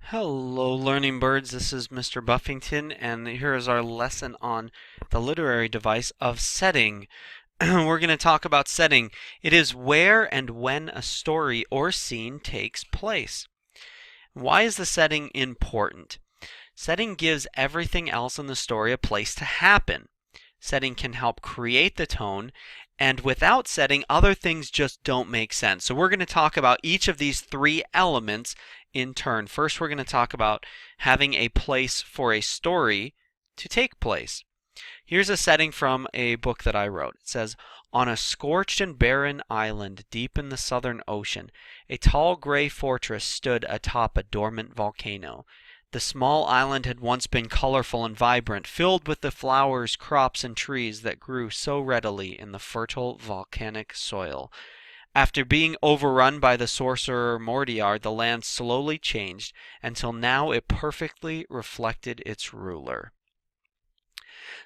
Hello, learning birds. This is Mr. Buffington, and here is our lesson on the literary device of setting. We're going to talk about setting. It is where and when a story or scene takes place. Why is the setting important? Setting gives everything else in the story a place to happen. Setting can help create the tone, and without setting, other things just don't make sense. So we're going to talk about each of these three elements in turn. First, we're going to talk about having a place for a story to take place. Here's a setting from a book that I wrote. It says, on a scorched and barren island deep in the southern ocean, a tall gray fortress stood atop a dormant volcano. The small island had once been colorful and vibrant, filled with the flowers, crops, and trees that grew so readily in the fertile volcanic soil. After being overrun by the sorcerer Mordiar, the land slowly changed until now it perfectly reflected its ruler.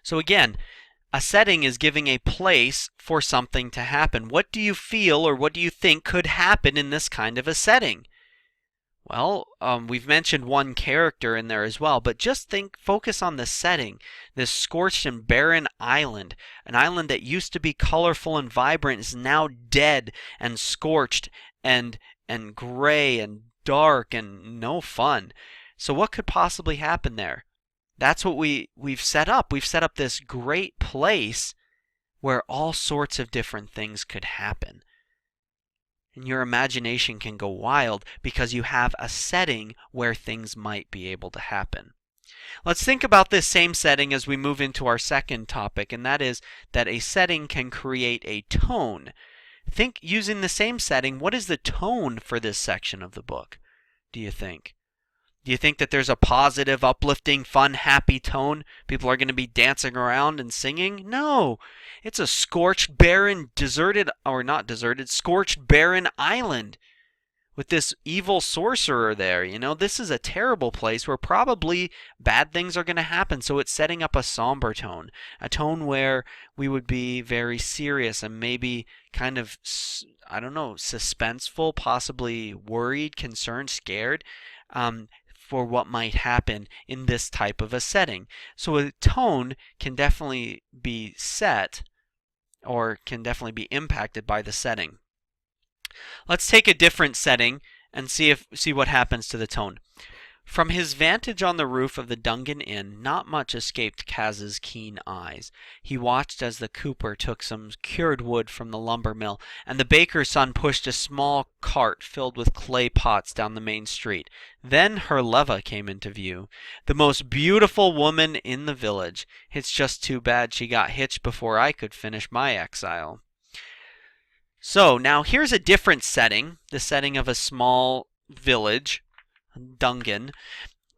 So again, a setting is giving a place for something to happen. What do you feel or what do you think could happen in this kind of a setting? Well, we've mentioned one character in there as well, but just focus on the setting. This scorched and barren island, an island that used to be colorful and vibrant, is now dead and scorched and gray and dark and no fun. So what could possibly happen there? That's what we've set up. We've set up this great place where all sorts of different things could happen. And your imagination can go wild because you have a setting where things might be able to happen. Let's think about this same setting as we move into our second topic, and that is that a setting can create a tone. Think, using the same setting, what is the tone for this section of the book, do you think? Do you think that there's a positive, uplifting, fun, happy tone? People are going to be dancing around and singing? No. It's a scorched, barren, deserted, or not deserted, scorched, barren island with this evil sorcerer there. This is a terrible place where probably bad things are going to happen. So it's setting up a somber tone, a tone where we would be very serious and maybe kind of, suspenseful, possibly worried, concerned, scared. For what might happen in this type of a setting. So a tone can definitely be set or can definitely be impacted by the setting. Let's take a different setting and see what happens to the tone. From his vantage on the roof of the Dungan Inn, not much escaped Kaz's keen eyes. He watched as the cooper took some cured wood from the lumber mill, and the baker's son pushed a small cart filled with clay pots down the main street. Then Herleva came into view, the most beautiful woman in the village. It's just too bad she got hitched before I could finish my exile. So now here's a different setting, the setting of a small village, Dungan,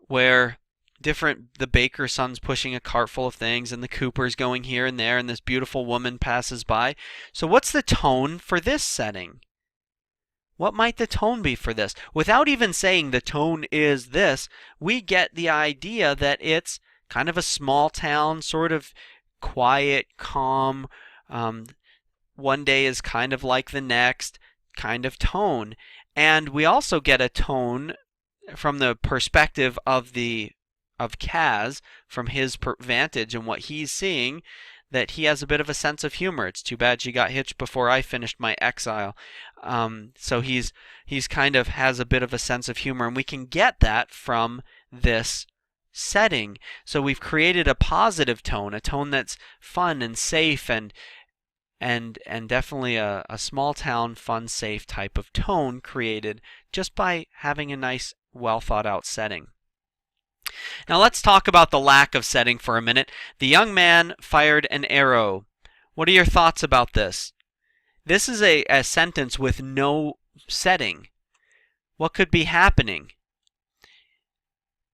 where the baker's son's pushing a cart full of things and the cooper's going here and there and this beautiful woman passes by. So what's the tone for this setting? What might the tone be for this? Without even saying the tone is this, we get the idea that it's kind of a small town, sort of quiet, calm, one day is kind of like the next kind of tone. And we also get a tone from the perspective of Kaz, from his vantage and what he's seeing, that he has a bit of a sense of humor. It's too bad she got hitched before I finished my exile. So he's kind of has a bit of a sense of humor, and we can get that from this setting. So we've created a positive tone, a tone that's fun and safe and definitely a small town, fun, safe type of tone created just by having a nice, well thought out setting. Now let's talk about the lack of setting for a minute. The young man fired an arrow. What are your thoughts about this? This is a sentence with no setting. What could be happening?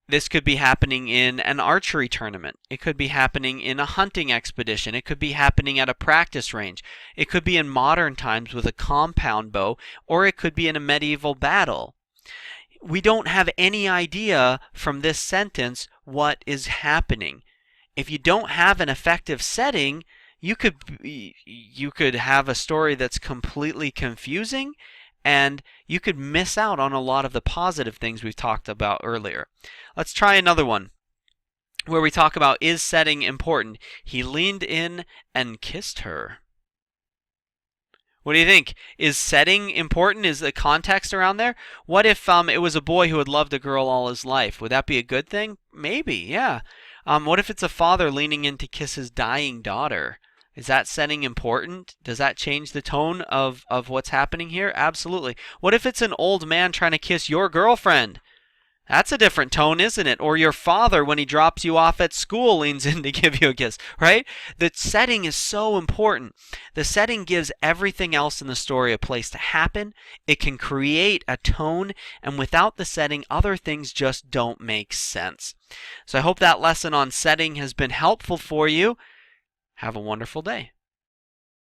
This could be happening in an archery tournament. It could be happening in a hunting expedition. It could be happening at a practice range. It could be in modern times with a compound bow, or it could be in a medieval battle. We don't have any idea from this sentence what is happening. If you don't have an effective setting, you could have a story that's completely confusing and you could miss out on a lot of the positive things we've talked about earlier. Let's try another one where we talk about, is setting important? He leaned in and kissed her. What do you think? Is setting important? Is the context around there? What if it was a boy who had loved a girl all his life? Would that be a good thing? Maybe, yeah. What if it's a father leaning in to kiss his dying daughter? Is that setting important? Does that change the tone of what's happening here? Absolutely. What if it's an old man trying to kiss your girlfriend? That's a different tone, isn't it? Or your father, when he drops you off at school, leans in to give you a kiss, right? The setting is so important. The setting gives everything else in the story a place to happen. It can create a tone, and without the setting, other things just don't make sense. So I hope that lesson on setting has been helpful for you. Have a wonderful day.